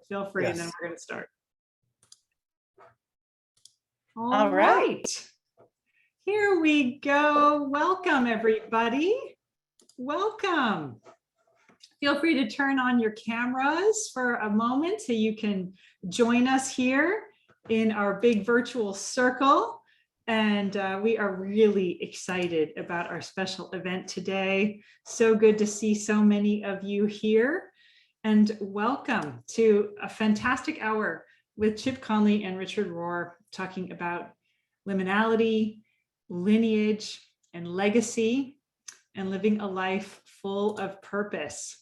Feel free, Yes. and then we're going to start. All right. Here we go. Welcome, everybody. Welcome. Feel free to turn on your cameras for a moment so you can join us here in our big virtual circle. And we are really excited about our special event today. So good to see so many of you here. And welcome to a fantastic hour with Chip Conley and Richard Rohr talking about liminality, lineage, and legacy, and living a life full of purpose.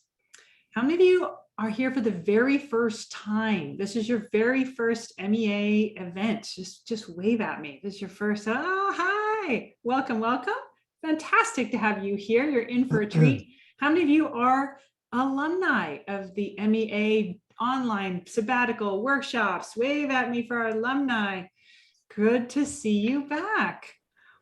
How many of you are here for the very first time? This is your very first MEA event. Just wave at me. This is your first. Oh, hi. Welcome, welcome. Fantastic to have you here. You're in for a treat. How many of you are alumni of the MEA online sabbatical workshops? Wave at me for our alumni. Good to see you back.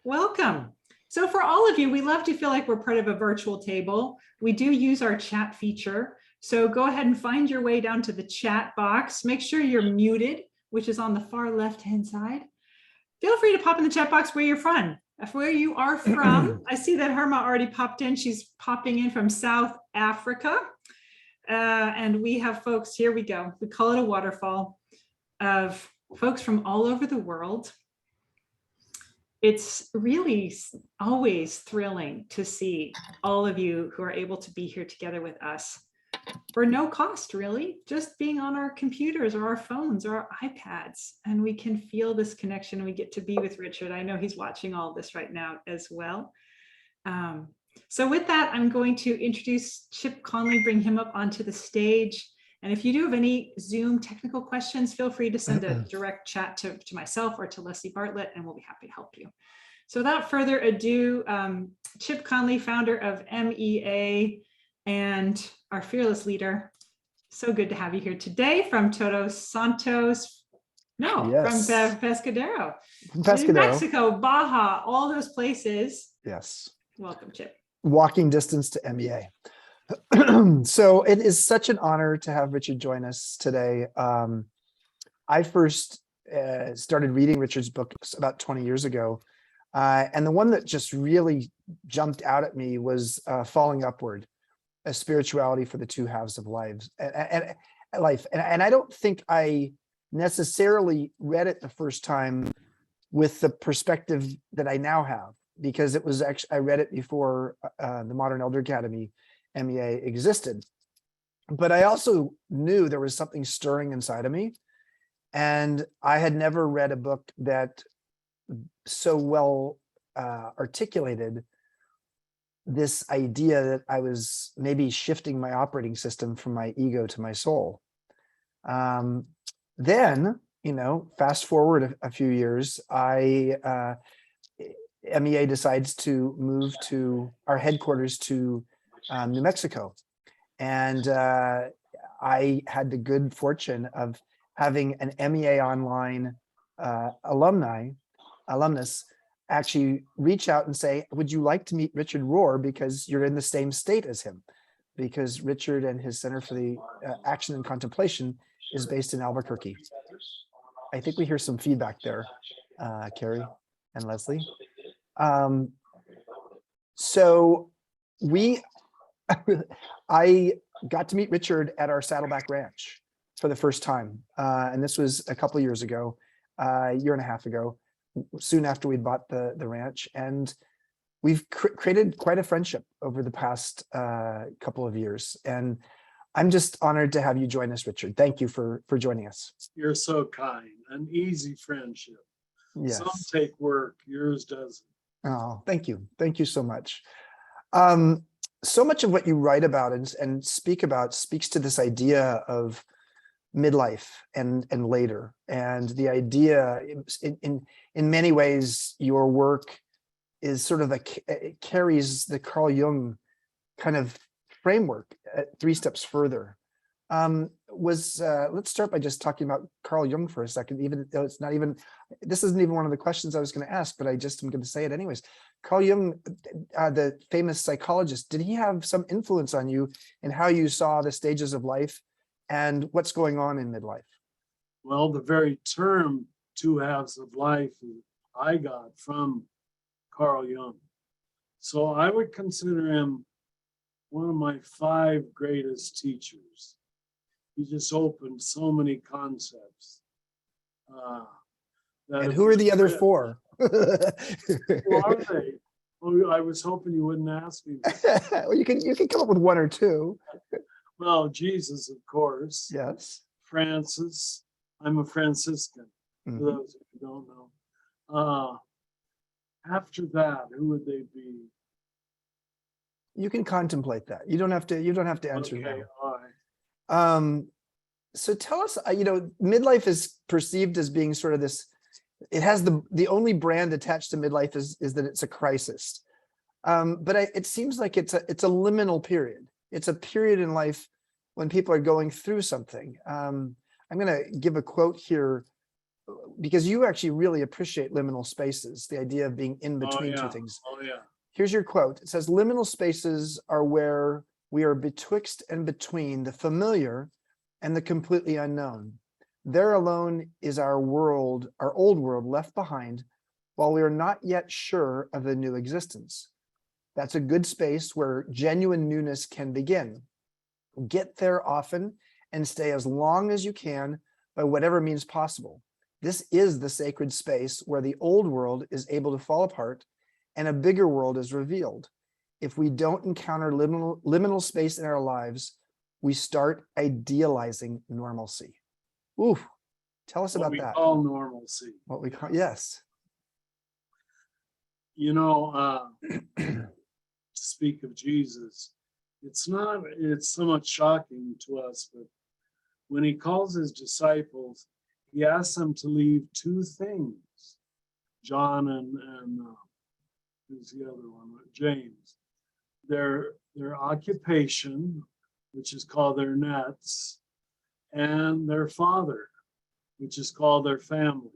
Welcome. So for all of you, we love to feel like we're part of a virtual table. We do use our chat feature. So go ahead and find your way down to the chat box. Make sure you're muted, which is on the far left-hand side. Feel free to pop in the chat box where you're from. Where you are from. I see that Herma already popped in. She's popping in from South Africa. And we have folks, here we go. We call it a waterfall of folks from all over the world. It's really always thrilling to see all of you who are able to be here together with us for no cost, really, just being on our computers or our phones or our iPads, and we can feel this connection. We get to be with Richard. I know he's watching all this right now as well. So with that, I'm going to introduce Chip Conley, bring him up onto the stage. And if you do have any Zoom technical questions, feel free to send a direct chat to myself or to Leslie Bartlett, and we'll be happy to help you. So without further ado, Chip Conley, founder of MEA and our fearless leader. So good to have you here today from Todos Santos. No, Yes. from Pescadero. Pescadero. New Mexico, Baja, all those places. Yes. Welcome, Chip. Walking distance to MEA. So it is such an honor to have Richard join us today. I first started reading Richard's books about 20 years ago. And the one that just really jumped out at me was Falling Upward, a spirituality for the two halves of life. And I don't think I necessarily read it the first time with the perspective that I now have, because it was actually, I read it before the Modern Elder Academy MEA existed. But I also knew there was something stirring inside of me. And I had never read a book that so well articulated this idea that I was maybe shifting my operating system from my ego to my soul. Then, fast forward a few years, MEA decides to move to our headquarters to New Mexico. And I had the good fortune of having an MEA online alumnus actually reach out and say, would you like to meet Richard Rohr, because you're in the same state as him? Because Richard and his Center for the Action and Contemplation is based in Albuquerque. I think we hear some feedback there, Carrie and Leslie. So I got to meet Richard at our Saddleback Ranch for the first time. And this was a couple of years ago, a year and a half ago, soon after we'd bought the ranch. And we've created quite a friendship over the past couple of years. And I'm just honored to have you join us, Richard. Thank you for joining us. You're so kind. An easy friendship. Yes. Some take work, yours doesn't. Oh, thank you. Thank you so much. So much of what you write about and speak about speaks to this idea of midlife and later. And the idea, in many ways, your work is sort of it carries the Carl Jung kind of framework 3 steps further. Let's start by just talking about Carl Jung for a second, even though this isn't even one of the questions I was going to ask, but I just am going to say it anyways. Carl Jung, the famous psychologist, did he have some influence on you in how you saw the stages of life and what's going on in midlife? Well, the very term two halves of life I got from Carl Jung. So I would consider him one of my 5 greatest teachers. He just opened so many concepts. And who are the other 4? Who are they? Oh, I was hoping you wouldn't ask me. Well, you can come up with 1 or 2. Well, Jesus, of course. Yes. Francis. I'm a Franciscan, for Mhm. those who don't know. After that, who would they be? You can contemplate that. You don't have to answer Okay, now. all right. So tell us, midlife is perceived as being sort of this, it has the only brand attached to midlife is that it's a crisis. But it seems like it's a liminal period. It's a period in life when people are going through something. I'm going to give a quote here because you actually really appreciate liminal spaces, the idea of being in between two things. Oh, yeah. Here's your quote. It says, liminal spaces are where we are betwixt and between the familiar and the completely unknown. There alone is our world, our old world left behind, while we are not yet sure of the new existence. That's a good space where genuine newness can begin. Get there often and stay as long as you can by whatever means possible. This is the sacred space where the old world is able to fall apart and a bigger world is revealed. If we don't encounter liminal space in our lives, we start idealizing normalcy. Ooh, tell us about that. What we call normalcy. What we call, yes. You know, to speak of Jesus, it's somewhat shocking to us, but when he calls his disciples, he asks them to leave 2 things. John and who's the other one? James. Their occupation, which is called their nets, and their father, which is called their family.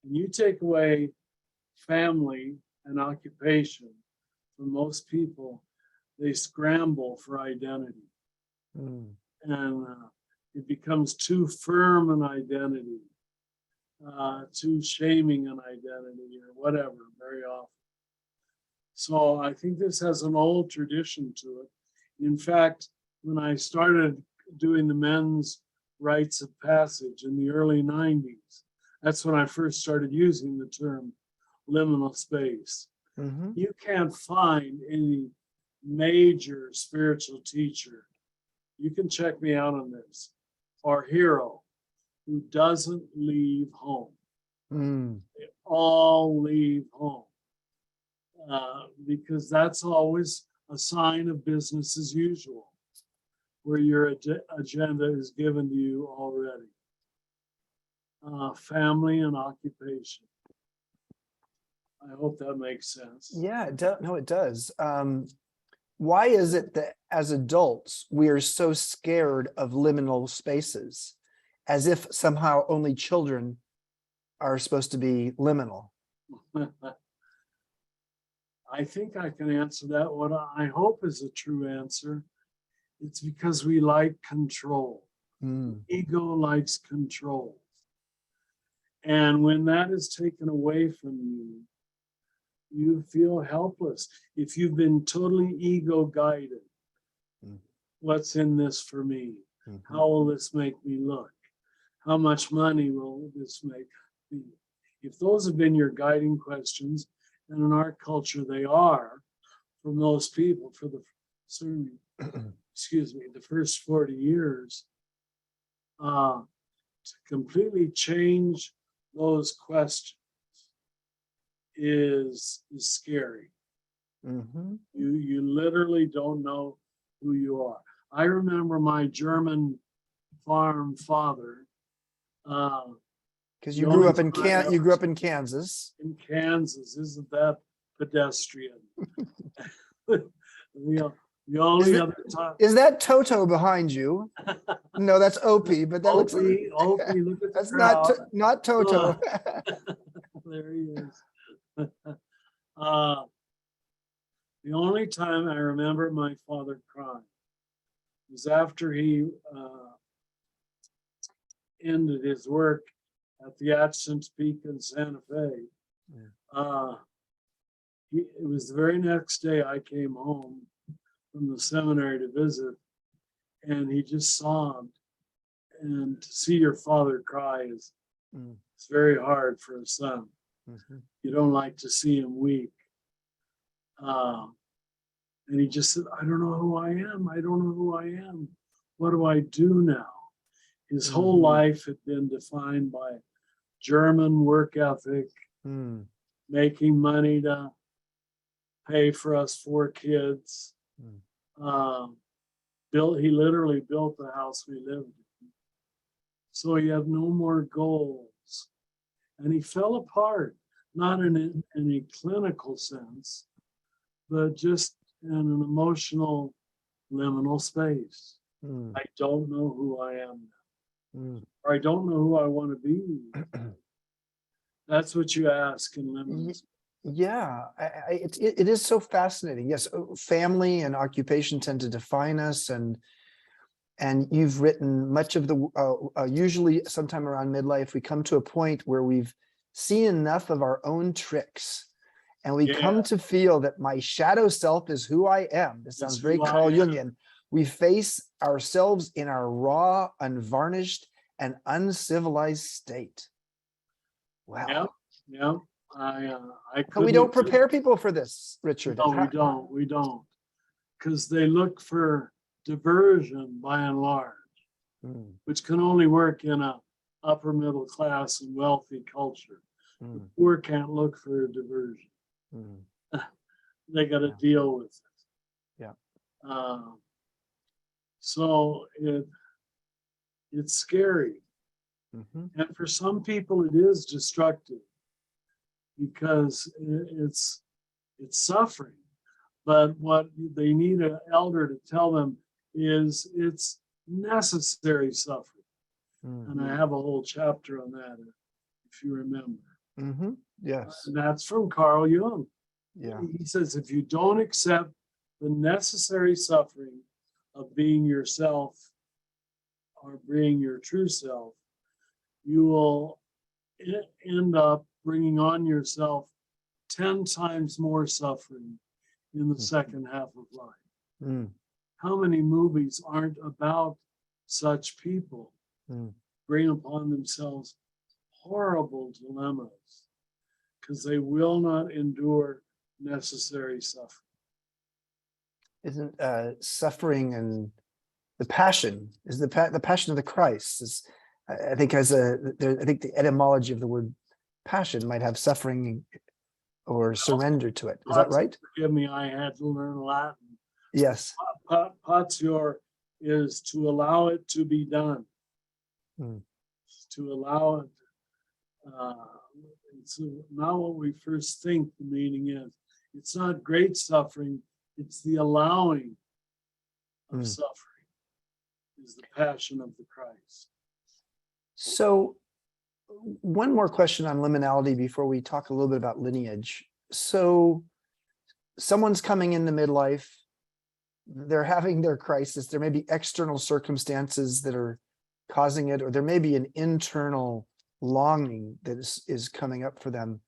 And you take away family and occupation from most people, they scramble for identity. And it becomes too firm an identity, too shaming an identity or whatever, very often. So I think this has an old tradition to it. In fact, when I started doing the men's rites of passage in the early 90s, that's when I first started using the term liminal space. Mm-hmm. You can't find any major spiritual teacher, you can check me out on this, or hero who doesn't leave home. They all leave home. Because that's always a sign of business as usual, where your agenda is given to you already. Family and occupation. I hope that makes sense. Yeah, no, it does. Why is it that as adults, we are so scared of liminal spaces, as if somehow only children are supposed to be liminal? I think I can answer that. What I hope is a true answer. It's because we like control. Ego likes control. And when that is taken away from you, you feel helpless. If you've been totally ego guided, what's in this for me? How will this make me look? How much money will this make me? If those have been your guiding questions, and in our culture they are, for most people, for the certainly, the first 40 years, to completely change those questions is scary. You literally don't know who you are. I remember my German farm father. Because you grew up in Kansas. In Kansas, isn't that pedestrian? The only other time. Is that Toto behind you? No, that's Opie, but that looks like Opie, look at that's the crowd. not Toto. There he is. The only time I remember my father crying was after he ended his work at the Action Peak in Santa Fe. It was the very next day I came home from the seminary to visit, and he just sobbed. And to see your father cry is it's very hard for a son. You don't like to see him weak. And he just said, I don't know who I am. I don't know who I am. What do I do now? His whole life had been defined by German work ethic, making money to pay for us 4 kids. He literally built the house we lived in. So he had no more goals. And he fell apart, not in any clinical sense, but just in an emotional liminal space. I don't know who I am now. Or I don't know who I want to be. That's what you ask in liminal. Yeah, it is so fascinating. Yes, family and occupation tend to define us, and you've written much of the usually sometime around midlife we come to a point where we've seen enough of our own tricks, and we come to feel that my shadow self is who I am. This sounds very Carl Jungian. We face ourselves in our raw, unvarnished, and uncivilized state. Wow. Yeah. But we don't prepare people for this, Richard. No, we don't. Because they look for diversion by and large, which can only work in a upper middle class and wealthy culture. The poor can't look for a diversion. They got to deal with it. So it's scary. And for some people it is destructive because it's suffering. But what they need an elder to tell them is it's necessary suffering. And I have a whole chapter on that, if you remember. Yes. And that's from Carl Jung. Yeah. He says, if you don't accept the necessary suffering of being yourself or being your true self, you will end up bringing on yourself 10 times more suffering in the second half of life. How many movies aren't about such people bring upon themselves horrible dilemmas because they will not endure necessary suffering? Isn't suffering and the passion is the passion of the Christ is, I think I think the etymology of the word passion might have suffering or surrender to it. Is that right? Forgive me, I had to learn Latin. Yes. Patior is to allow it to be done. To allow it. It's not what we first think the meaning is. It's not great suffering. It's the allowing of suffering is the passion of the Christ. So one more question on liminality before we talk a little bit about lineage. So someone's coming into midlife, they're having their crisis. There may be external circumstances that are causing it, or there may be an internal longing that is coming up for them.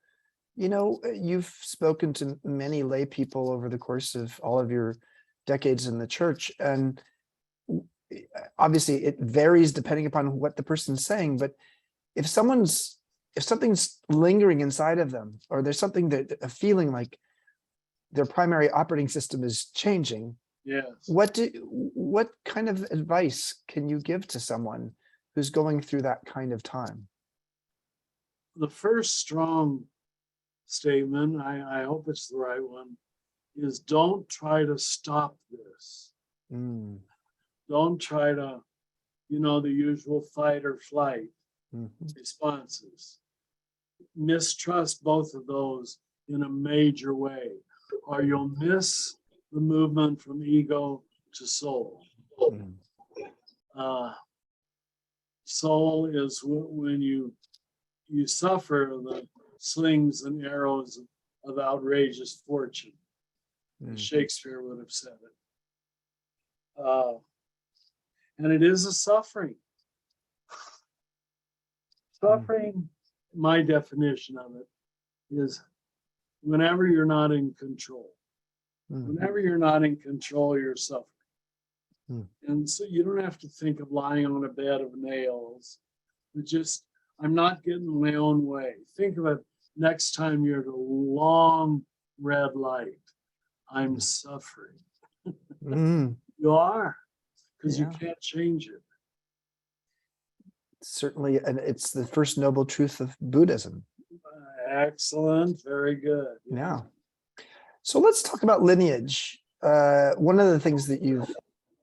You know, you've spoken to many lay people over the course of all of your decades in the church, and obviously it varies depending upon what the person's saying, but if something's lingering inside of them, or there's something that a feeling like their primary operating system is changing, what kind of advice can you give to someone who's going through that kind of time? The first strong statement, I hope it's the right one, is don't try to stop this. Don't try to, the usual fight or flight responses. Mistrust both of those in a major way, or you'll miss the movement from ego to soul. Soul is when you suffer the slings and arrows of outrageous fortune. Shakespeare would have said it. And it is a suffering. Suffering, my definition of it, is whenever you're not in control. Whenever you're not in control, you're suffering. And so you don't have to think of lying on a bed of nails, but just, I'm not getting my own way. Think of it next time you're at a long red light. I'm suffering. You are, because you can't change it. Certainly, and it's the first noble truth of Buddhism. Excellent, very good. Yeah. So let's talk about lineage. One of the things that you've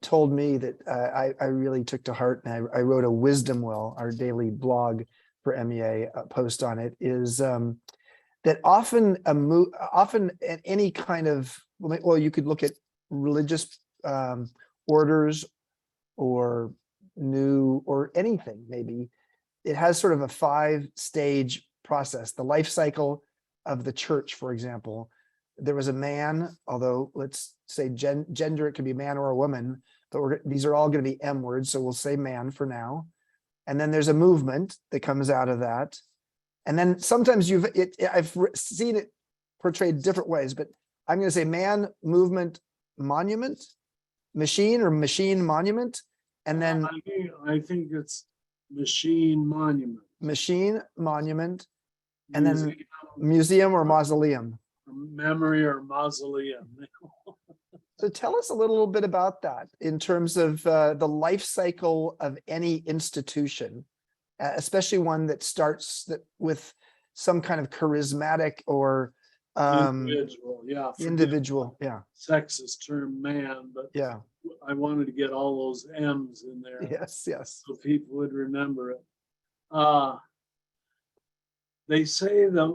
told me that I really took to heart, and I wrote a wisdom well, our daily blog for MEA post on it, is that often at any kind of, well, you could look at religious orders or new or anything, maybe it has sort of a 5-stage process. The life cycle of the church, for example, there was a man, although let's say gender, it could be a man or a woman, but these are all going to be M words, so we'll say man for now. And then there's a movement that comes out of that. And then sometimes I've seen it portrayed different ways, but I'm going to say man, movement, monument, machine, or machine, monument. And then I think it's machine, monument. Machine, monument, and then museum or mausoleum. Memory or mausoleum. So tell us a little bit about that in terms of the life cycle of any institution, especially one that starts with some kind of charismatic or individual, sexist term man, but I wanted to get all those M's in there. Yes. So people would remember it. They say the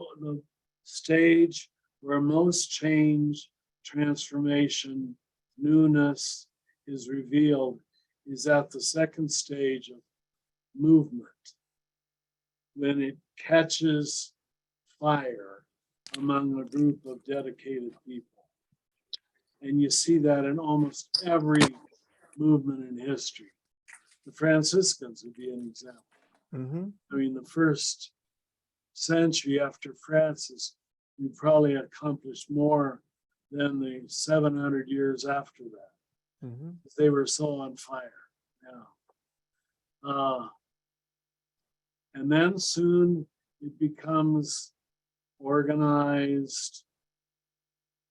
stage where most change, transformation, newness is revealed is at the second stage of movement, when it catches fire among a group of dedicated people. And you see that in almost every movement in history. The Franciscans would be an example. I mean, the first century after Francis, we probably accomplished more than the 700 years after that. They were so on fire. And then soon it becomes organized,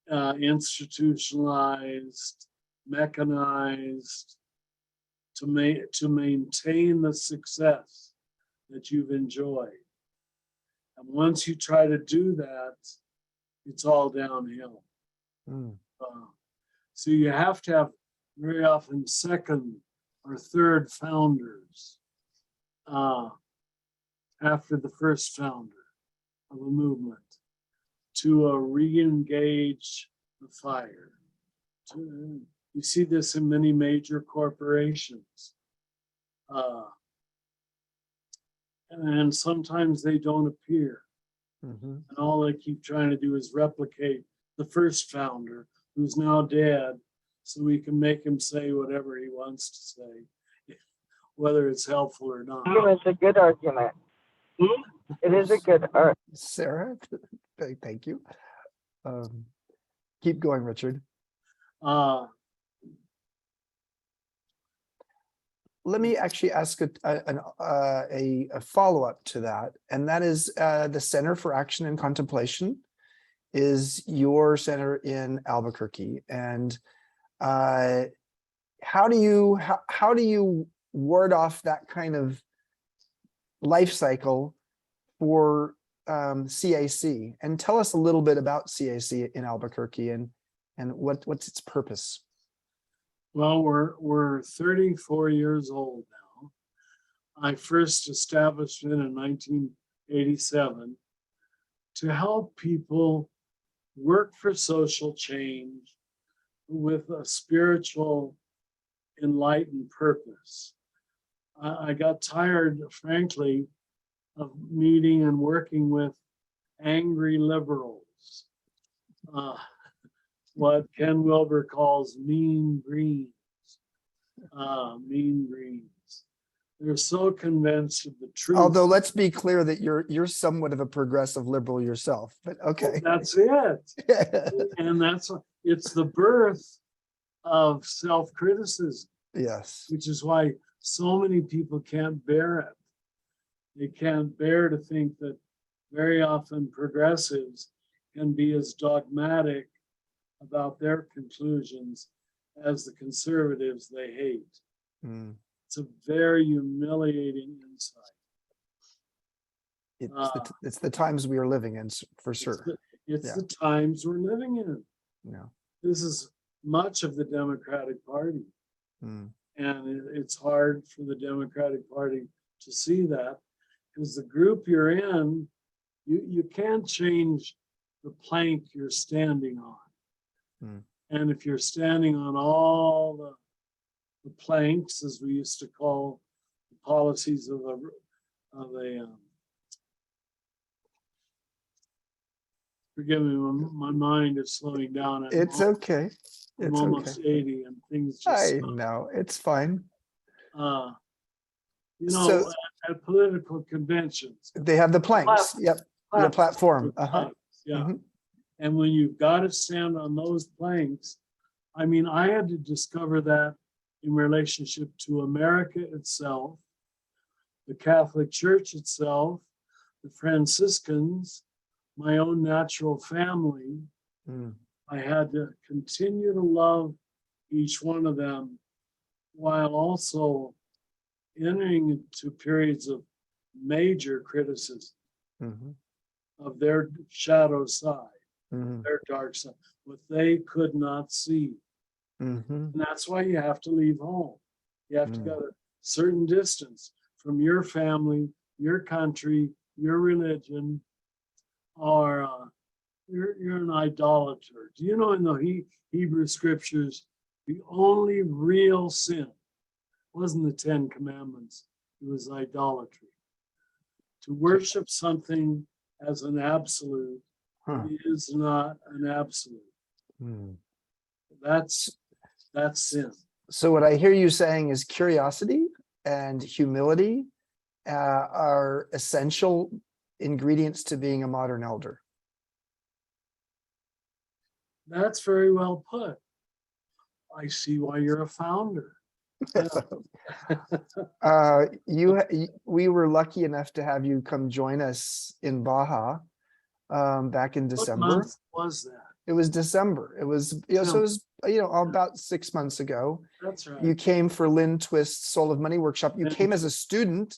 institutionalized, mechanized to maintain the success that you've enjoyed. And once you try to do that, it's all downhill. So you have to have very often second or third founders after the first founder of a movement to re-engage the fire. You see this in many major corporations. And sometimes they don't appear. And all they keep trying to do is replicate the first founder, who's now dead, so we can make him say whatever he wants to say, whether it's helpful or not. It's a good argument. It is a good argument. Sarah, thank you. Keep going, Richard. Let me actually ask a follow-up to that, and that is the Center for Action and Contemplation is your center in Albuquerque, and how do you ward off that kind of life cycle for CAC? And tell us a little bit about CAC in Albuquerque and what's its purpose. Well, we're 34 years old now. I first established it in 1987 to help people work for social change with a spiritual, enlightened purpose. I got tired, frankly, of meeting and working with angry liberals. What Ken Wilber calls mean greens. They're so convinced of the truth. Although let's be clear that you're somewhat of a progressive liberal yourself, but okay. That's it. And it's the birth of self-criticism, Yes. which is why so many people can't bear it. They can't bear to think that very often progressives can be as dogmatic about their conclusions as the conservatives they hate. Mm. It's a very humiliating insight. It's the times we are living in, for sure. It's Yeah. the times we're living in. Yeah. This is much of the Democratic Party. Mm. And it's hard for the Democratic Party to see that, because the group you're in, you can't change the plank you're standing on. Mm. And if you're standing on all the planks, as we used to call the policies of a forgive me, my mind is slowing down. It's okay. I'm It's almost okay. 80 and things just I stop. know, it's fine. You know, So- at political conventions, They have the planks. Yep. The platform. planks, yeah. Mhm. And when you've got to stand on those planks, I mean, I had to discover that in relationship to America itself, the Catholic Church itself, the Franciscans, my own natural family. Mm. I had to continue to love each one of them while also entering into periods of major criticism Mhm. of their shadow side, Mhm. their dark side, what they could not see. Mhm. And that's why you have to leave home. You have to Mm. go a certain distance from your family, your country, your religion, or you're an idolater. Do you know in the Hebrew scriptures, the only real sin wasn't the 10 Commandments, it was idolatry. To worship something as an absolute Huh. is not an absolute. Mm. That's sin. So what I hear you saying is curiosity and humility are essential ingredients to being a modern elder. That's very well put. I see why you're a founder. Yeah. We were lucky enough to have you come join us in Baja back in What December. month was that? It was December. It was, so it was, about 6 months ago. That's right. You came for Lynn Twist's Soul of Money workshop. You came as a student,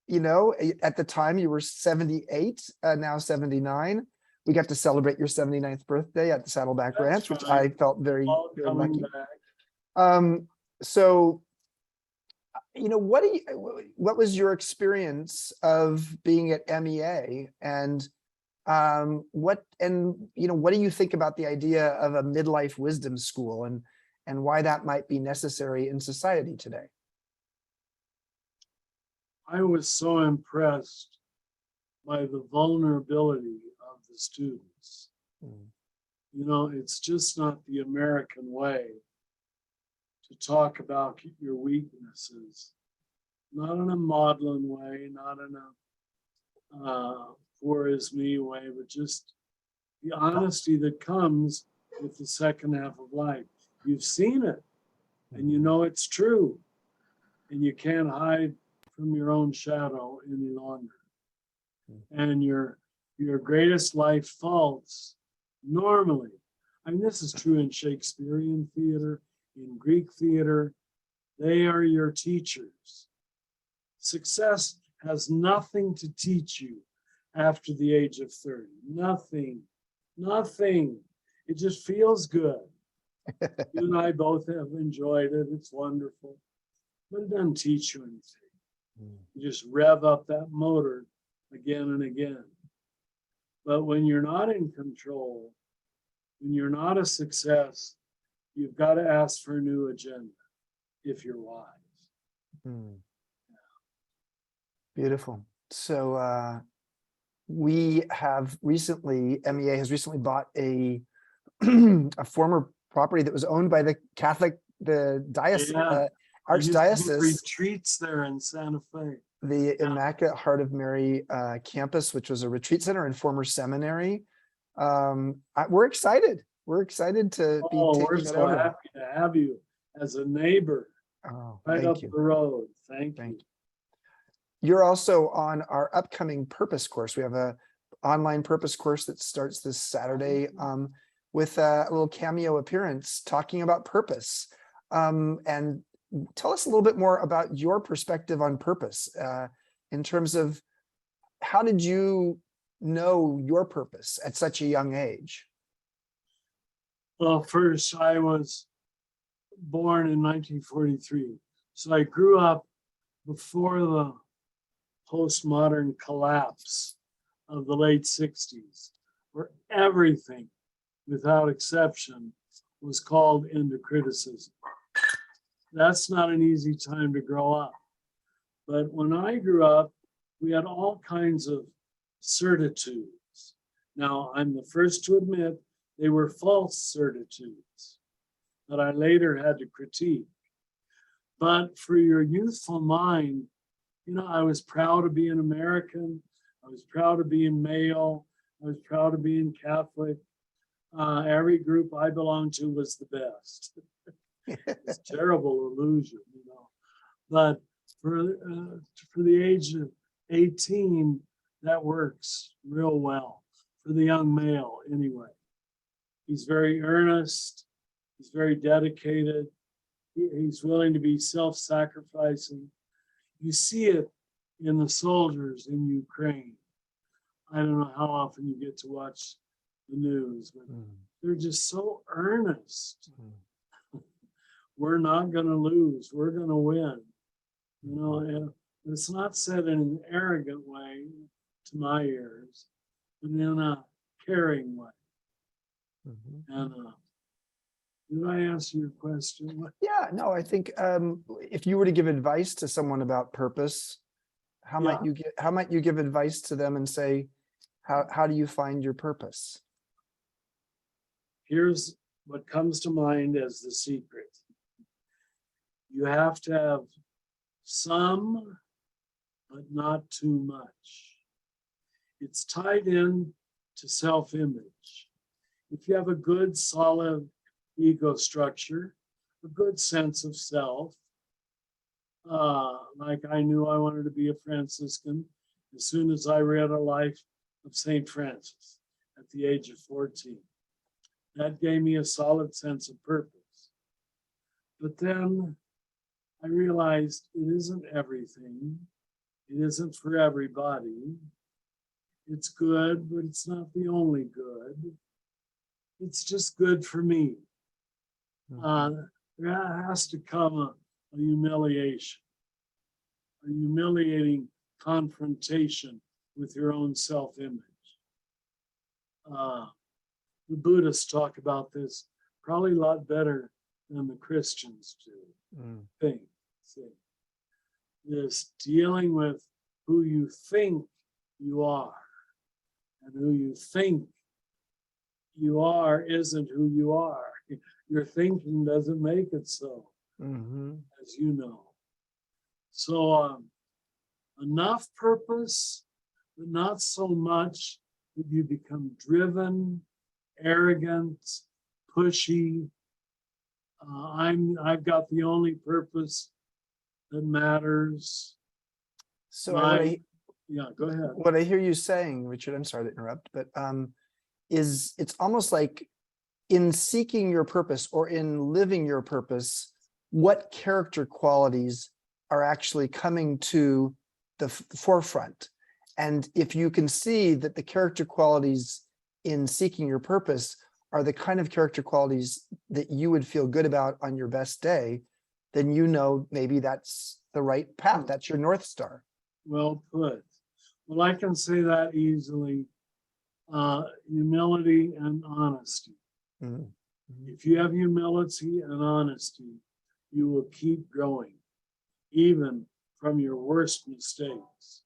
at the time you were 78, now 79. We got to celebrate your 79th birthday at the Saddleback That's Ranch, which right. I felt very, All very coming lucky. back. So, what was your experience of being at MEA, and what do you think about the idea of a midlife wisdom school, and why that might be necessary in society today? I was so impressed by the vulnerability of the students. Mm. It's just not the American way to talk about your weaknesses, not in a maudlin way, not in a poor is me way, but just the honesty that comes with the second half of life. You've seen it, and you know it's true, and you can't hide from your own shadow any longer. And your greatest life faults normally, this is true in Shakespearean theater, in Greek theater, they are your teachers. Success has nothing to teach you after the age of 30. Nothing. It just feels good. You and I both have enjoyed it. It's wonderful. But it doesn't teach you anything. You just rev up that motor again and again. But when you're not in control, when you're not a success, you've got to ask for a new agenda if you're wise. Beautiful. So we have recently, MEA has recently bought a former property that was owned by the diocese, Yeah. I used to do Archdiocese, retreats there in Santa Fe. the Immaculate Heart of Mary campus, which was a retreat center and former seminary. We're excited. We're excited to be Oh, we're taking it so over. happy to have you as a neighbor Oh, right thank up you. the road. Thank Thank you. You're also on our upcoming purpose course. We have a online purpose course that starts this Saturday with a little cameo appearance talking about purpose. And tell us a little bit more about your perspective on purpose in terms of how did you know your purpose at such a young age? Well, first, I was born in 1943. So I grew up before the postmodern collapse of the late 60s, where everything, without exception, was called into criticism. That's not an easy time to grow up. But when I grew up, we had all kinds of certitudes. Now, I'm the first to admit they were false certitudes that I later had to critique. But for your youthful mind, you know, I was proud to be an American. I was proud of being male. I was proud of being Catholic. Every group I belonged to was the best. It's a terrible illusion, you know. But for the age of 18, that works real well for the young male anyway. He's very earnest. He's very dedicated. He's willing to be self-sacrificing. You see it in the soldiers in Ukraine. I don't know how often you get to watch the news, but they're just so earnest. We're not going to lose. We're going to win. You know, and it's not said in an arrogant way to my ears, but in a caring way. And did I answer your question? Yeah, no, I think if you were to give advice to someone about purpose, how might you give advice to them and say, how do you find your purpose? Here's what comes to mind as the secret. You have to have some, but not too much. It's tied in to self-image. If you have a good, solid ego structure, a good sense of self, like I knew I wanted to be a Franciscan as soon as I read a life of St. Francis at the age of 14. That gave me a solid sense of purpose. But then I realized it isn't everything. It isn't for everybody. It's good, but it's not the only good. It's just good for me. There has to come a humiliation, a humiliating confrontation with your own self-image. The Buddhists talk about this probably a lot better than the Christians do. This dealing with who you think you are, and who you think you are isn't who you are. Your thinking doesn't make it so, as you know. So enough purpose, but not so much that you become driven, arrogant, pushy. I've got the only purpose that matters. So go ahead. what I hear you saying, Richard, I'm sorry to interrupt, but is it's almost like in seeking your purpose or in living your purpose, what character qualities are actually coming to the forefront? And if you can see that the character qualities in seeking your purpose are the kind of character qualities that you would feel good about on your best day, then you know maybe that's the right path. That's your North Star. Well put. Well, I can say that easily. Humility and honesty. If you have humility and honesty, you will keep growing, even from your worst mistakes.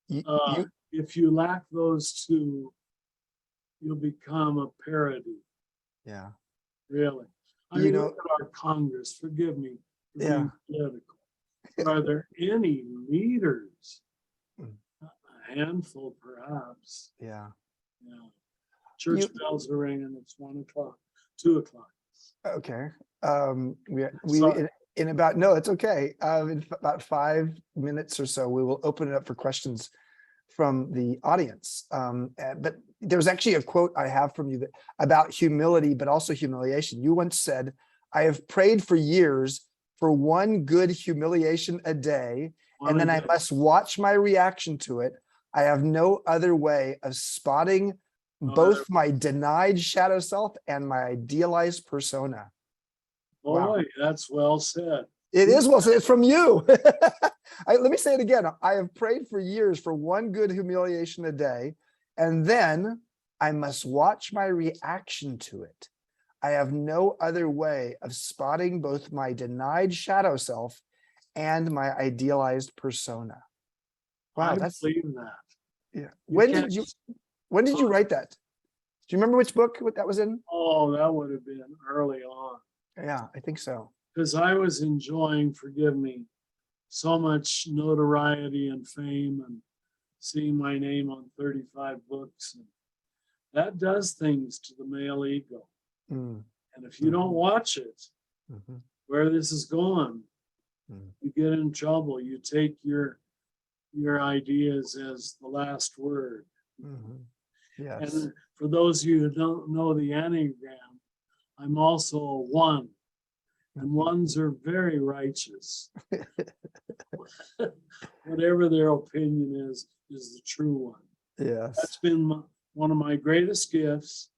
If you lack those two, you'll become a parody. Yeah. Really. I mean, look at our Congress. Forgive me. for Yeah. being political. Are there any leaders? Mm. A handful, perhaps. Yeah. Yeah. Church You- bells are ringing. It's 1 o'clock, 2 o'clock. Okay. Sorry. In about, no, it's okay. In about 5 minutes or so, we will open it up for questions from the audience. But there's actually a quote I have from you that about humility, but also humiliation. You once said, "I have prayed for years for one good humiliation a day, and then I must watch my reaction to it. I have no other way of spotting both my denied shadow self and my idealized persona." Wow. Boy, that's well said. It is well said. It's from you. Let me say it again. I have prayed for years for one good humiliation a day, and then I must watch my reaction to it. I have no other way of spotting both my denied shadow self and my idealized persona. Wow, I that's believe that. yeah. You When can't- did you write that? Do you remember which book that was in? Oh, that would have been early on. Yeah, I think so. Because I was enjoying, forgive me, so much notoriety and fame and seeing my name on 35 books. And that does things to the male ego. Mm, And if you don't watch it, mhm, where this is going, Mm. you get in trouble. You take your ideas as the last word. mhm. Yes. And for those of you who don't know the Enneagram, I'm also a 1. And ones are very righteous. Whatever their opinion is the true one. Yes. That's been one of my greatest gifts,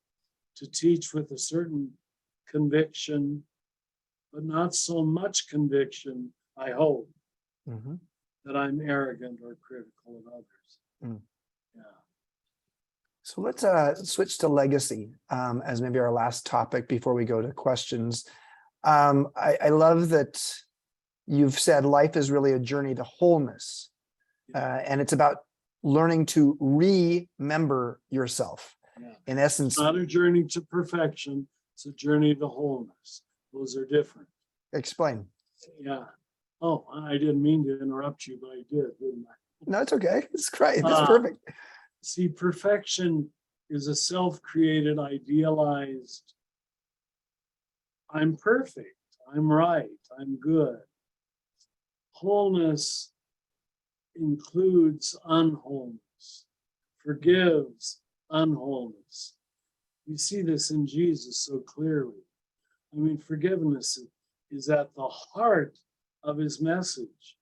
to teach with a certain conviction, but not so much conviction, I hope, Mhm. that I'm arrogant or critical of others. Mm. Yeah. So let's switch to legacy as maybe our last topic before we go to questions. I love that you've said life is really a journey to wholeness, and it's about learning to remember yourself. Yeah. In essence, It's not a journey to perfection, it's a journey to wholeness. Those are different. explain. Yeah. Oh, I didn't mean to interrupt you, but I did, didn't I? No, it's okay. It's great. That's perfect. See, perfection is a self-created, idealized, I'm perfect, I'm right, I'm good. Wholeness includes unwholeness, forgives unwholeness. You see this in Jesus so clearly. I mean, forgiveness is at the heart of his message.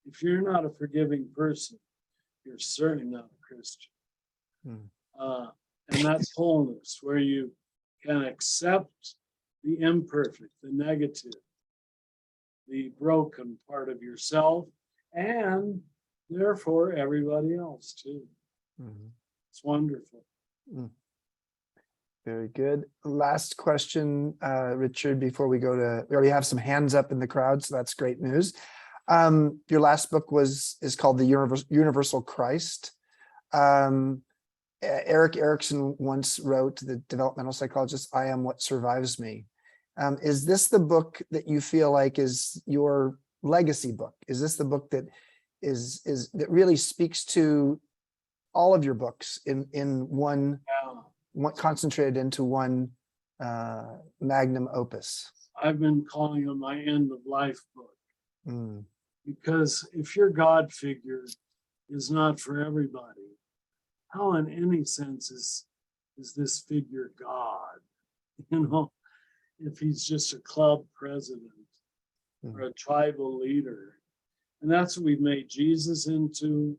If you're not a forgiving person, you're certainly not a Christian. And that's wholeness, where you can accept the imperfect, the negative, the broken part of yourself, and therefore everybody else too. Mhm. It's wonderful. Very good. Last question, Richard, before we go to, we already have some hands up in the crowd, so that's great news. Your last book is called The Universal Christ. Eric Erickson once wrote, the developmental psychologist, "I am what survives me." Is this the book that you feel like is your legacy book? Is this the book that that really speaks to all of your books in one, concentrated into one magnum opus? I've been calling it my end of life book, Mm, because if your God figure is not for everybody, how in any sense is this figure God? You know, if he's just a club president or a tribal leader. And that's what we've made Jesus into.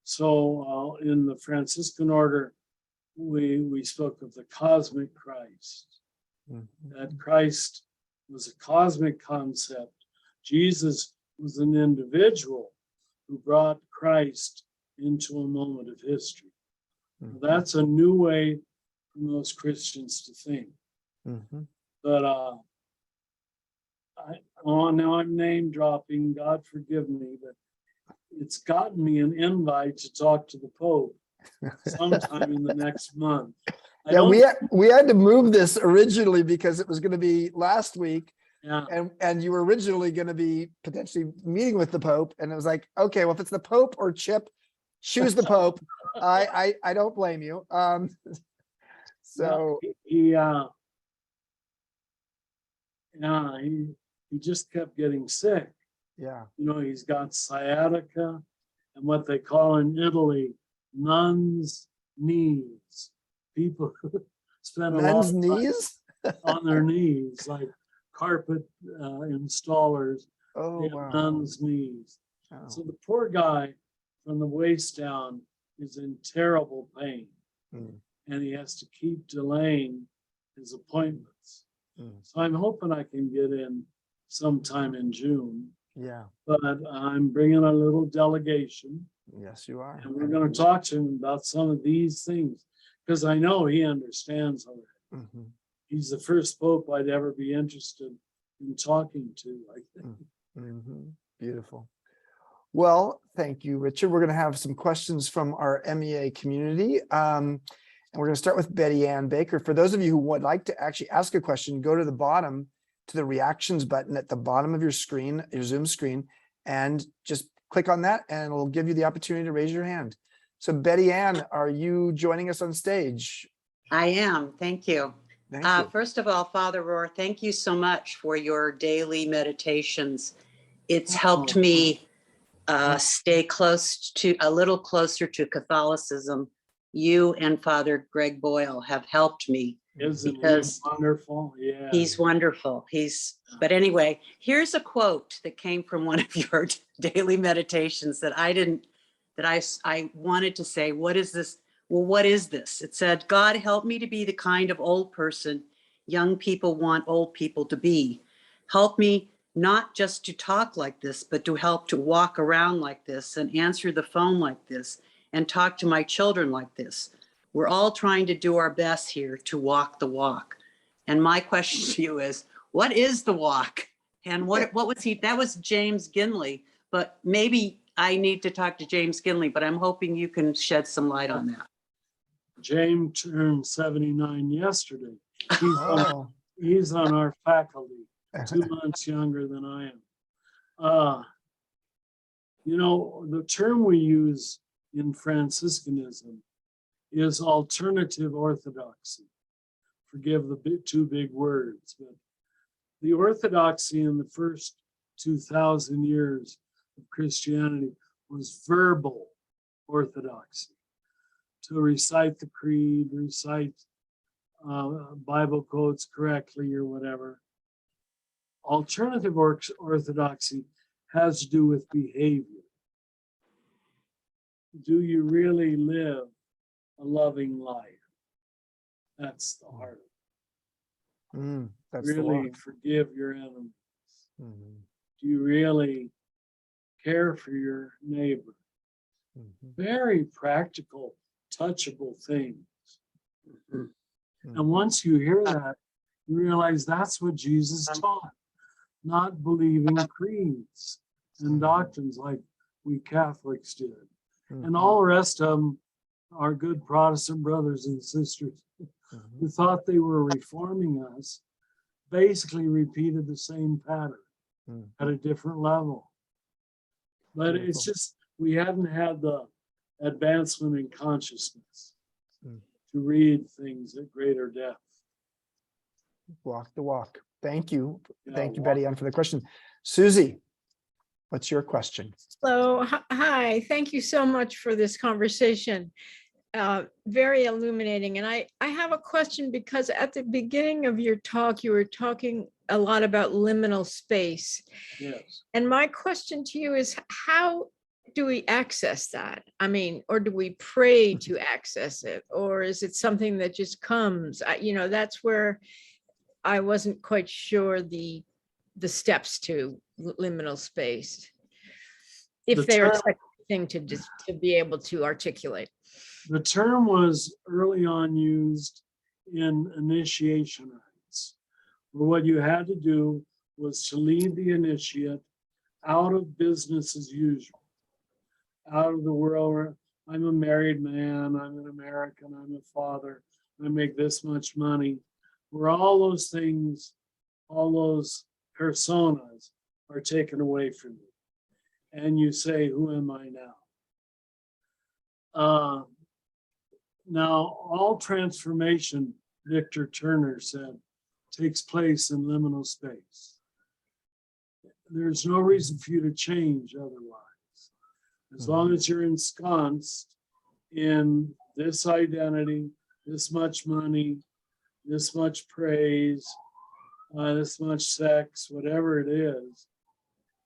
So in the Franciscan order, we spoke of the cosmic Christ. mhm. That Christ was a cosmic concept. Jesus was an individual who brought Christ into a moment of history. Mhm. That's a new way for most Christians to think. Mhm. But now I'm name dropping, God forgive me, but it's gotten me an invite to talk to the Pope sometime in the next month. Yeah, we had to move this originally because it was going to be last week, Yeah. And you were originally going to be potentially meeting with the Pope, and it was like, okay, well, if it's the Pope or Chip, choose the Pope. I don't blame you. So Yeah, he just kept getting sick. yeah, You know, he's got sciatica and what they call in Italy, nuns' knees. People spend a lot men's of time knees. on their knees, like carpet installers. Oh They have wow. nuns' knees. Oh. So the poor guy from the waist down is in terrible pain, Mm, and he has to keep delaying his appointments. mm. So I'm hoping I can get in sometime in June, Yeah. but I'm bringing a little delegation, Yes, you are. and we're going to talk to him about some of these things because I know he understands already. Mhm. He's the first pope I'd ever be interested in talking to, I think. Mhm. Beautiful. Well, thank you, Richard. We're going to have some questions from our MEA community. And we're going to start with Betty Ann Baker. For those of you who would like to actually ask a question, go to the bottom to the reactions button at the bottom of your screen, your Zoom screen, and just click on that and it'll give you the opportunity to raise your hand. So Betty Ann, are you joining us on stage? I am. Thank you. Thank you. First of all, Father Rohr, thank you so much for your daily meditations. It's helped me stay a little closer to Catholicism. You and Father Greg Boyle have helped me. Isn't he Because wonderful? Yeah. he's wonderful. But anyway, here's a quote that came from one of your daily meditations that I wanted to say, what is this? Well, what is this? It said, God, help me to be the kind of old person young people want old people to be. Help me not just to talk like this, but to help to walk around like this and answer the phone like this and talk to my children like this. We're all trying to do our best here to walk the walk. And my question to you is, what is the walk? And what was he? That was James Ginley, but maybe I need to talk to James Ginley, but I'm hoping you can shed some light on that. James turned 79 yesterday. Oh. He's on our faculty, 2 months younger than I am. You know, the term we use in Franciscanism is alternative orthodoxy. Forgive the two big words, but the orthodoxy in the first 2,000 years of Christianity was verbal orthodoxy. To recite the creed, recite Bible quotes correctly or whatever. Alternative orthodoxy has to do with behavior. Do you really live a loving life? That's the heart of it. That's the Really walk. forgive your enemies. Mhm. Do you really care for your neighbor? Mhm. Very practical, touchable things. Mhm. And once you hear that, you realize that's what Jesus taught, not believing creeds and doctrines like we Catholics did. And all the rest of them, our good Protestant brothers and sisters who thought they were reforming us, basically repeated the same pattern at a different level. But it's just, we hadn't had the advancement in consciousness to read things at greater depth. Walk the walk. Thank you. Yeah, Thank you, walk- Betty Ann, for the question. Susie, what's your question? Hello, hi, thank you so much for this conversation. Very illuminating. And I have a question because at the beginning of your talk, you were talking a lot about liminal space. Yes. And my question to you is, how do we access that? I mean, or do we pray to access it? Or is it something that just comes? That's where I wasn't quite sure the steps to liminal space. If there's such a thing to be able to articulate. The term was early on used in initiation rites, where what you had to do was to lead the initiate out of business as usual, out of the world where I'm a married man, I'm an American, I'm a father, I make this much money, where all those things, all those personas are taken away from you. And you say, who am I now? Now, all transformation, Victor Turner said, takes place in liminal space. There's no reason for you to change otherwise. As long as you're ensconced in this identity, this much money, this much praise, this much sex, whatever it is,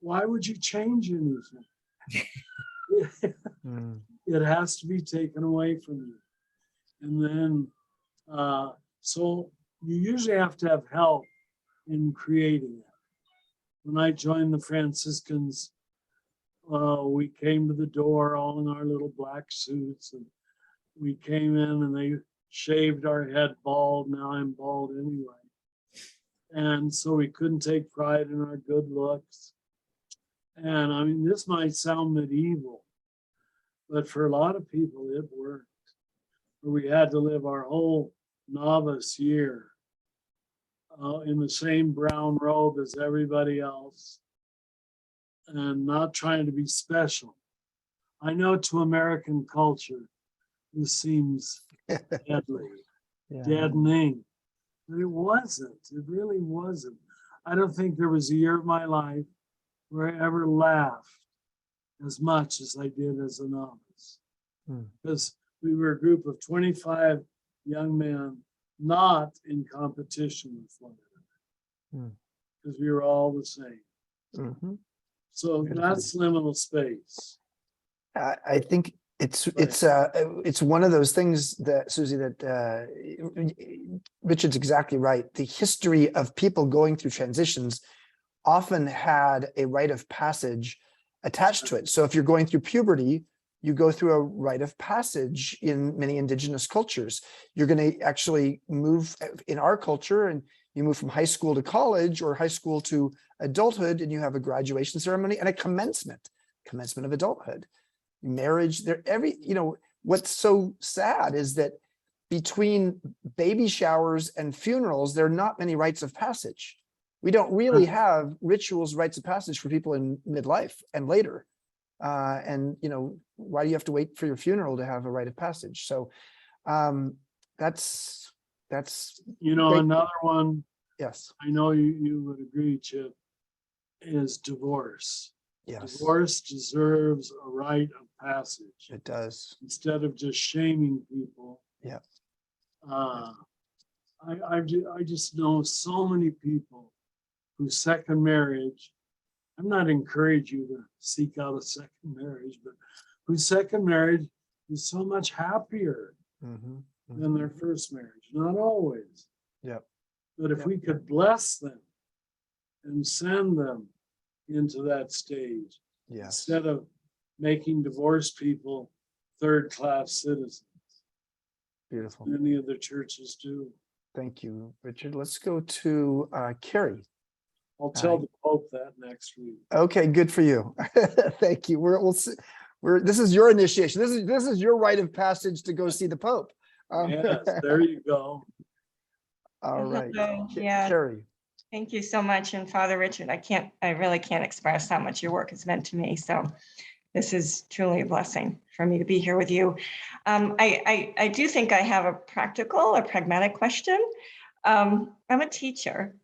why would you change anything? It has to be taken away from you. And then, so you usually have to have help in creating it. When I joined the Franciscans, we came to the door all in our little black suits, and we came in and they shaved our head bald. Now I'm bald anyway. And so we couldn't take pride in our good looks. And I mean, this might sound medieval, but for a lot of people, it worked. We had to live our whole novice year in the same brown robe as everybody else and not trying to be special. I know to American culture, this seems deadly, deadening, but it wasn't. It really wasn't. I don't think there was a year of my life where I ever laughed as much as I did as a novice. Because we were a group of 25 young men, not in competition with one another, because we were all the same. So that's liminal space. I think it's one of those things that, Susie, that Richard's exactly right. The history of people going through transitions often had a rite of passage attached to it. So if you're going through puberty, you go through a rite of passage in many indigenous cultures. You're going to actually move in our culture, and you move from high school to college or high school to adulthood, and you have a graduation ceremony and a commencement of adulthood. Marriage, there, what's so sad is that between baby showers and funerals, there are not many rites of passage. We don't really have rituals, rites of passage for people in midlife and later. Why do you have to wait for your funeral to have a rite of passage? So that's another one. Yes. I know you would agree, Chip, is divorce. Yes. Divorce deserves a rite of passage. It does. Instead of just shaming people. Yeah. I just know so many people whose second marriage, I'm not encouraging you to seek out a second marriage, but whose second marriage is so much happier than their first marriage. Not always. Yeah. But if we could bless them and send them into that stage, instead of making divorced people third-class citizens. Beautiful. Many of the churches do. Thank you, Richard. Let's go to Carrie. I'll tell the Pope that next week. Okay, good for you. Thank you. This is your initiation. This is your rite of passage to go see the Pope. Yes, there you go. All right. Yeah. Carrie. Thank you so much. And Father Richard, I really can't express how much your work has meant to me. So this is truly a blessing for me to be here with you. I do think I have a pragmatic question. I'm a teacher,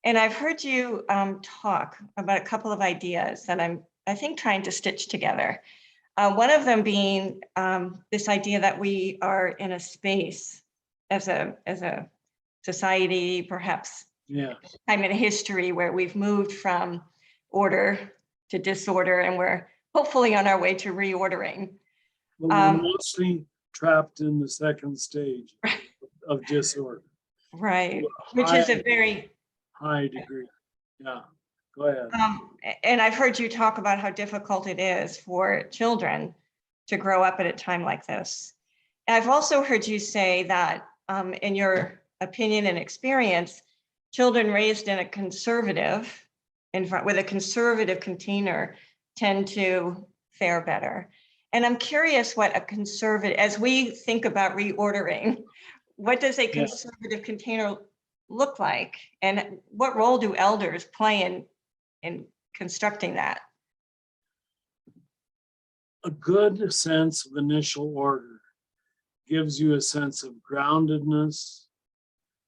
and I've heard you talk about a couple of ideas that I think trying to stitch together. One of them being this idea that we are in a space as a society, perhaps time in history where we've moved from order to disorder, and we're hopefully on our way to reordering. But we're mostly trapped in the second stage of disorder. Right, which is a very high degree. Yeah, go ahead. And I've heard you talk about how difficult it is for children to grow up at a time like this. And I've also heard you say that in your opinion and experience, children raised in a conservative with a conservative container tend to fare better. And I'm curious what a conservative, as we think about reordering, what does a conservative container look like? And what role do elders play in constructing that? A good sense of initial order gives you a sense of groundedness.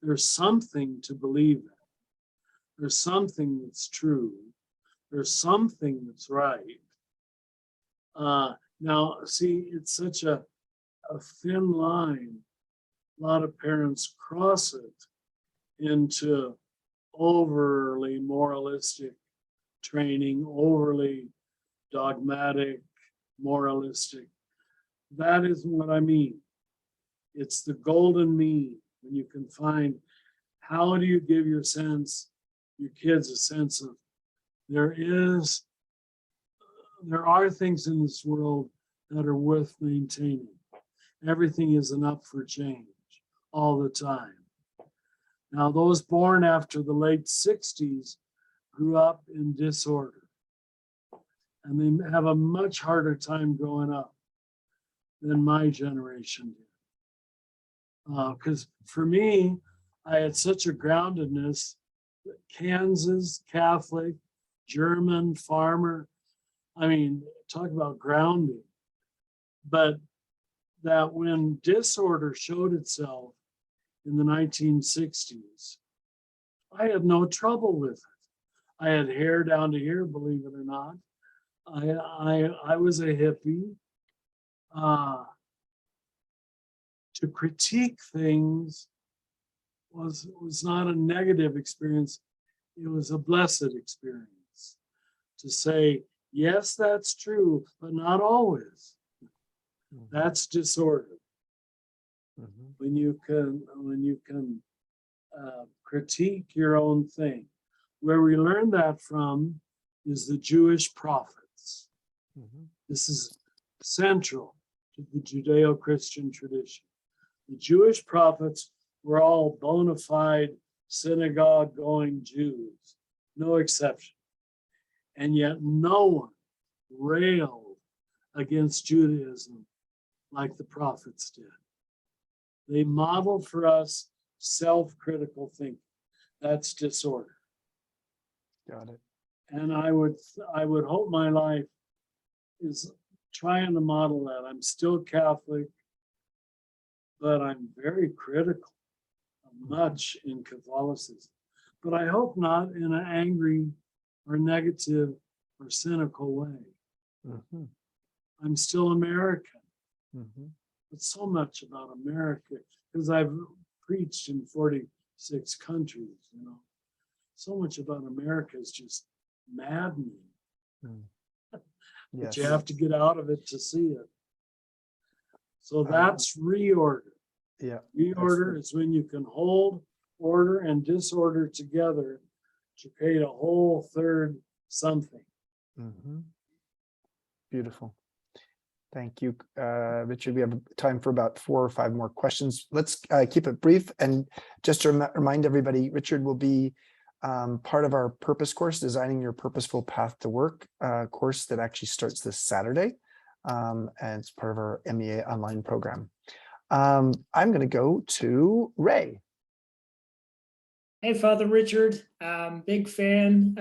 There's something to believe in. There's something that's true. There's something that's right. Now, see, it's such a thin line. A lot of parents cross it into overly moralistic training, overly dogmatic, moralistic. That isn't what I mean. It's the golden mean when you can find, how do you give your kids a sense of there are things in this world that are worth maintaining. Everything isn't up for change all the time. Now, those born after the late 60s grew up in disorder, and they have a much harder time growing up than my generation did. Because for me, I had such a groundedness, Kansas, Catholic, German, farmer. I mean, talk about grounding. But that when disorder showed itself in the 1960s, I had no trouble with it. I had hair down to here, believe it or not. I was a hippie. To critique things was not a negative experience. It was a blessed experience. To say, yes, that's true, but not always. That's disorder. When you can critique your own thing. Where we learn that from is the Jewish prophets. This is central to the Judeo-Christian tradition. The Jewish prophets were all bona fide synagogue-going Jews, no exception. And yet no one railed against Judaism like the prophets did. They modeled for us self-critical thinking. That's disorder. Got it. And I would hope my life is trying to model that. I'm still Catholic, but I'm very critical of much in Catholicism. But I hope not in an angry or negative or cynical way. I'm still American. But so much about America, because I've preached in 46 countries, so much about America is just maddening. But you have to get out of it to see it. So that's reorder. Yeah. Reorder is when you can hold order and disorder together to create a whole third something. Beautiful. Thank you, Richard. We have time for about 4 or 5 more questions. Let's keep it brief. And just to remind everybody, Richard will be part of our purpose course, Designing Your Purposeful Path to Work course that actually starts this Saturday. And it's part of our MEA online program. I'm going to go to Ray. Hey, Father Richard, big fan.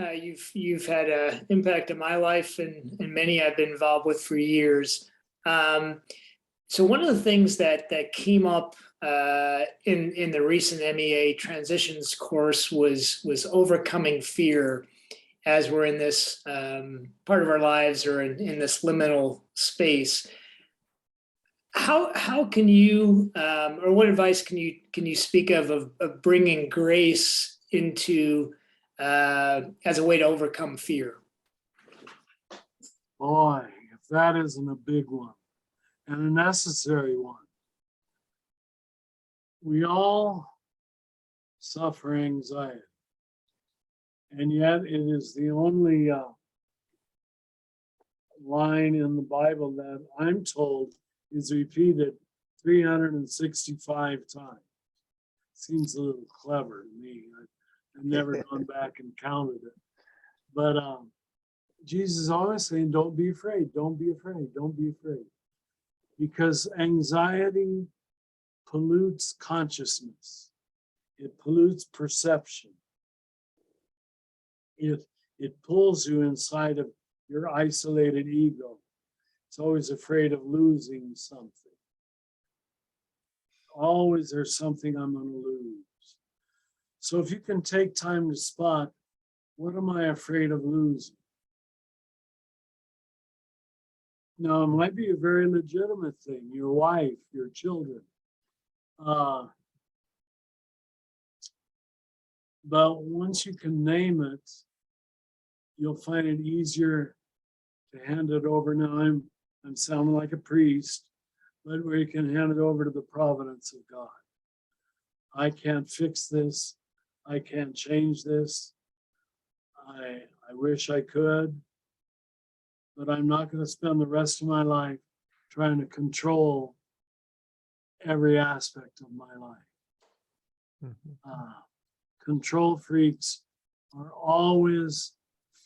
You've had an impact on my life and many I've been involved with for years. So one of the things that came up in the recent MEA transitions course was overcoming fear as we're in this part of our lives or in this liminal space. How can you or what advice can you speak of bringing grace into as a way to overcome fear? Boy, if that isn't a big one and a necessary one. We all suffer anxiety, and yet it is the only line in the Bible that I'm told is repeated 365 times. Seems a little clever to me. I've never gone back and counted it. But Jesus is always saying, don't be afraid, don't be afraid, don't be afraid. Because anxiety pollutes consciousness. It pollutes perception. It pulls you inside of your isolated ego. It's always afraid of losing something. Always there's something I'm going to lose. So if you can take time to spot, what am I afraid of losing? Now, it might be a very legitimate thing, your wife, your children. But once you can name it, you'll find it easier to hand it over. Now, I'm sounding like a priest, but where you can hand it over to the providence of God. I can't fix this. I can't change this. I wish I could, but I'm not going to spend the rest of my life trying to control every aspect of my life. Control freaks are always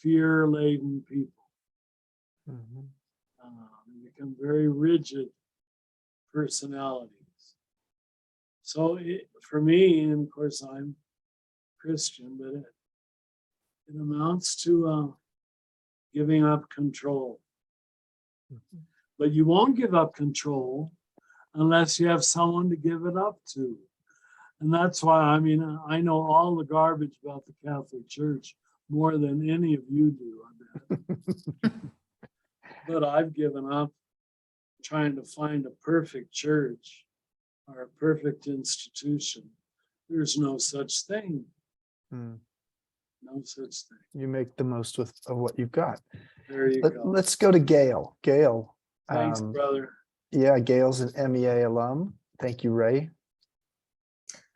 fear-laden people. They become very rigid personalities. So for me, and of course I'm Christian, but it amounts to giving up control. But you won't give up control unless you have someone to give it up to. And that's why, I mean, I know all the garbage about the Catholic Church more than any of you do, I bet. But I've given up trying to find a perfect church or a perfect institution. There's no such thing. No such thing. You make the most of what you've got. There you go. Let's go to Gail. Gail. Thanks, brother. Yeah, Gail's an MEA alum. Thank you, Ray.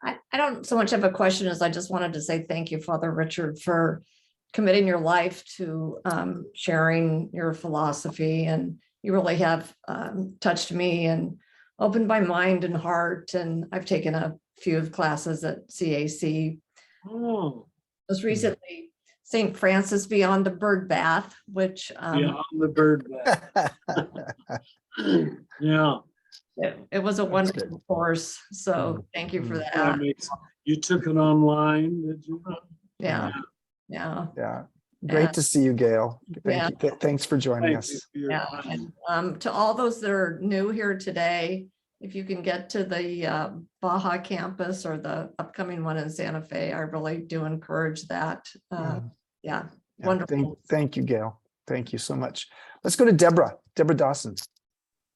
I don't so much have a question as I just wanted to say thank you, Father Richard, for committing your life to sharing your philosophy. And you really have touched me and opened my mind and heart. And I've taken a few of classes at CAC. Oh, Most recently, St. Francis Beyond the Bird Bath, which beyond the bird bath. Yeah. it was a wonderful course. So thank you for that. You took it online, did you? Yeah. Yeah. Yeah. Great to see you, Gail. Thank you. Thanks for joining Thank us. you for your Yeah. time. And to all those that are new here today, if you can get to the Baja campus or the upcoming one in Santa Fe, I really do encourage that. Yeah, wonderful. Thank you, Gail. Thank you so much. Let's go to Deborah Dawson.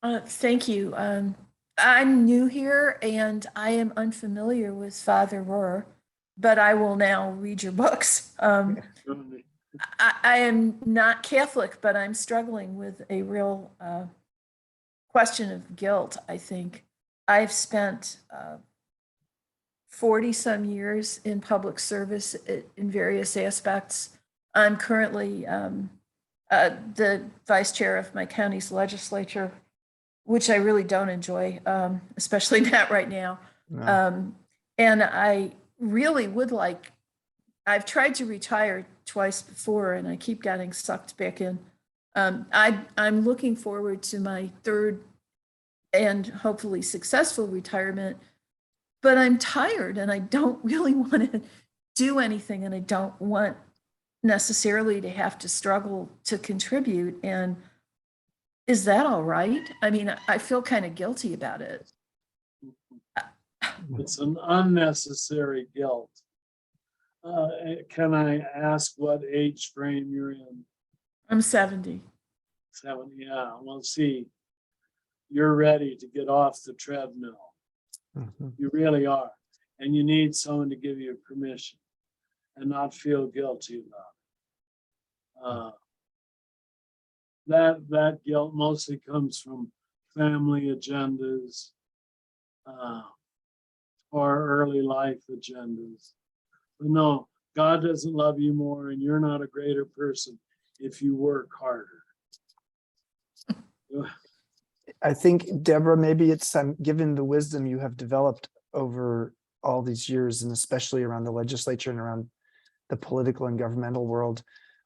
Thank you. I'm new here and I am unfamiliar with Father Rohr, but I will now read your books. I am not Catholic, but I'm struggling with a real question of guilt, I think. I've spent 40 some years in public service in various aspects. I'm currently the vice chair of my county's legislature, which I really don't enjoy, especially not right now. No. And I really would like, I've tried to retire twice before and I keep getting sucked back in. I'm looking forward to my third and hopefully successful retirement, but I'm tired and I don't really want to do anything and I don't want necessarily to have to struggle to contribute. And is that all right? I mean, I feel kind of guilty about it. It's an unnecessary guilt. Can I ask what age frame you're in? I'm 70. 70, yeah. Well, see, you're ready to get off the treadmill. You really are. And you need someone to give you permission and not feel guilty about it. That guilt mostly comes from family agendas or early life agendas. But no, God doesn't love you more and you're not a greater person if you work harder. I think, Deborah, maybe it's given the wisdom you have developed over all these years, and especially around the legislature and around the political and governmental world,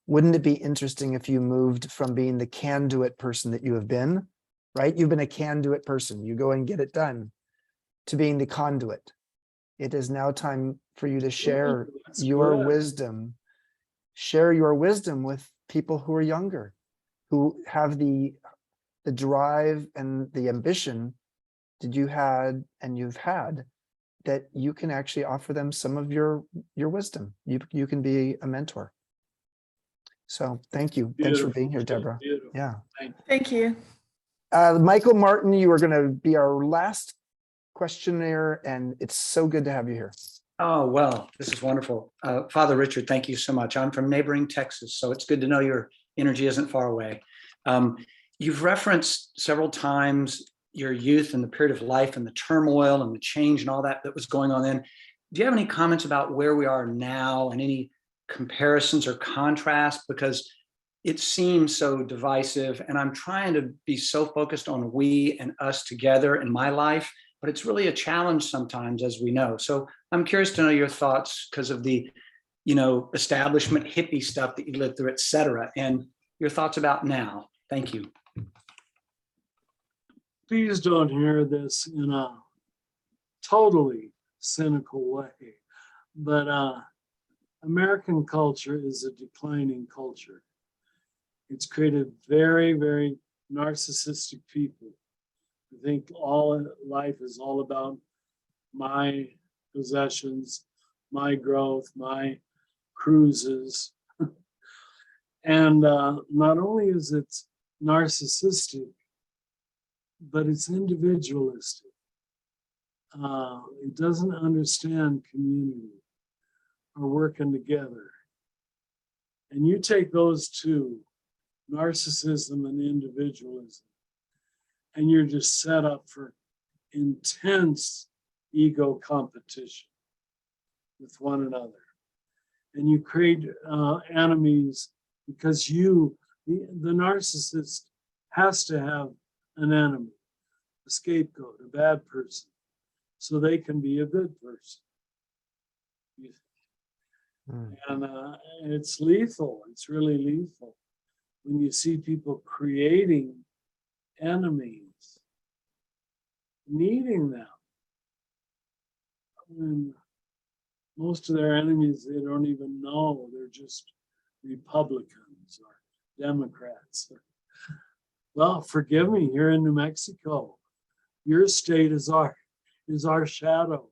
wouldn't it be interesting if you moved from being the can-do-it person that you have been, right? You've been a can-do-it person. You go and get it done, to being the conduit, It is now time for you to share that's your good. wisdom. Share your wisdom with people who are younger, who have the drive and the ambition that you had and you've had, that you can actually offer them some of your wisdom. You can be a mentor. So thank you. Thanks for being here, Deborah. Beautiful. Yeah. Thank you. Michael Martin, you are going to be our last questionnaire, and it's so good to have you here. Oh, well, this is wonderful. Father Richard, thank you so much. I'm from neighboring Texas, so it's good to know your energy isn't far away. You've referenced several times your youth and the period of life and the turmoil and the change and all that was going on then. Do you have any comments about where we are now and any comparisons or contrast? Because it seems so divisive, and I'm trying to be so focused on we and us together in my life, but it's really a challenge sometimes, as we know. So I'm curious to know your thoughts because of the, establishment hippie stuff that you lived through, et cetera, and your thoughts about now. Thank you. Please don't hear this in a totally cynical way, but American culture is a declining culture. It's created very, very narcissistic people. I think all life is all about my possessions, my growth, my cruises. And not only is it narcissistic, but it's individualistic. It doesn't understand community or working together. And you take those two, narcissism and individualism, and you're just set up for intense ego competition with one another. And you create enemies because the narcissist has to have an enemy, a scapegoat, a bad person, so they can be a good person. And it's lethal. It's really lethal when you see people creating enemies, needing them. When most of their enemies, they don't even know, they're just Republicans or Democrats. Well, forgive me, here in New Mexico, your state is our shadow.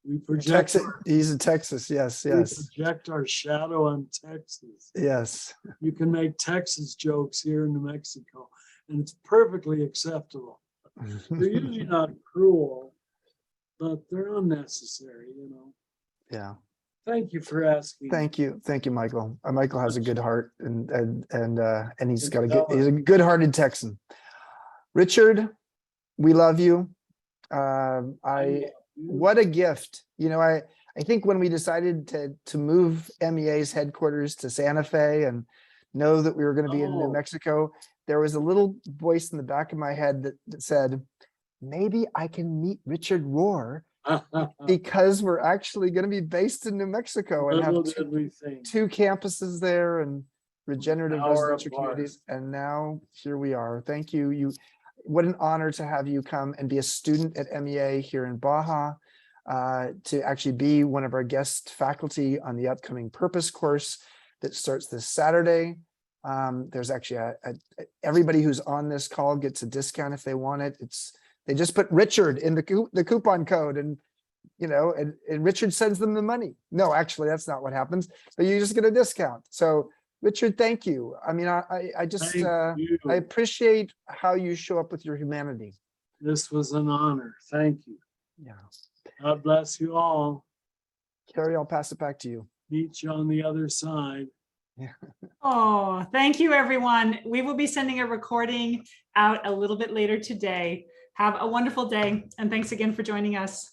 We project He's in Texas. Yes. we project our shadow on Texas. Yes. You can make Texas jokes here in New Mexico, and it's perfectly acceptable. They're usually not cruel, but they're unnecessary, Yeah. Thank you for asking. Thank you, Michael. Michael has a good heart, and he's he's a good-hearted Texan. Richard, we love you. What a gift. I think when we decided to move MEA's headquarters to Santa Fe and know that we were going to be in New Mexico, there was a little voice in the back of my head that said, maybe I can meet Richard Rohr because we're actually going to be based in New Mexico and have two campuses there and regenerative residential communities. And now here we are. Thank you. What an honor to have you come and be a student at MEA here in Baja, to actually be one of our guest faculty on the upcoming Purpose course that starts this Saturday. There's actually everybody who's on this call gets a discount if they want it. They just put Richard in the coupon code, and Richard sends them the money. No, actually, that's not what happens. But you just get a discount. So, Richard, thank you. I mean, I just I appreciate how you show up with your humanity. This was an honor. Thank you. Yeah. God bless you all. Carrie, I'll pass it back to you. Meet you on the other side. Yeah. Oh, thank you, everyone. We will be sending a recording out a little bit later today. Have a wonderful day, and thanks again for joining us.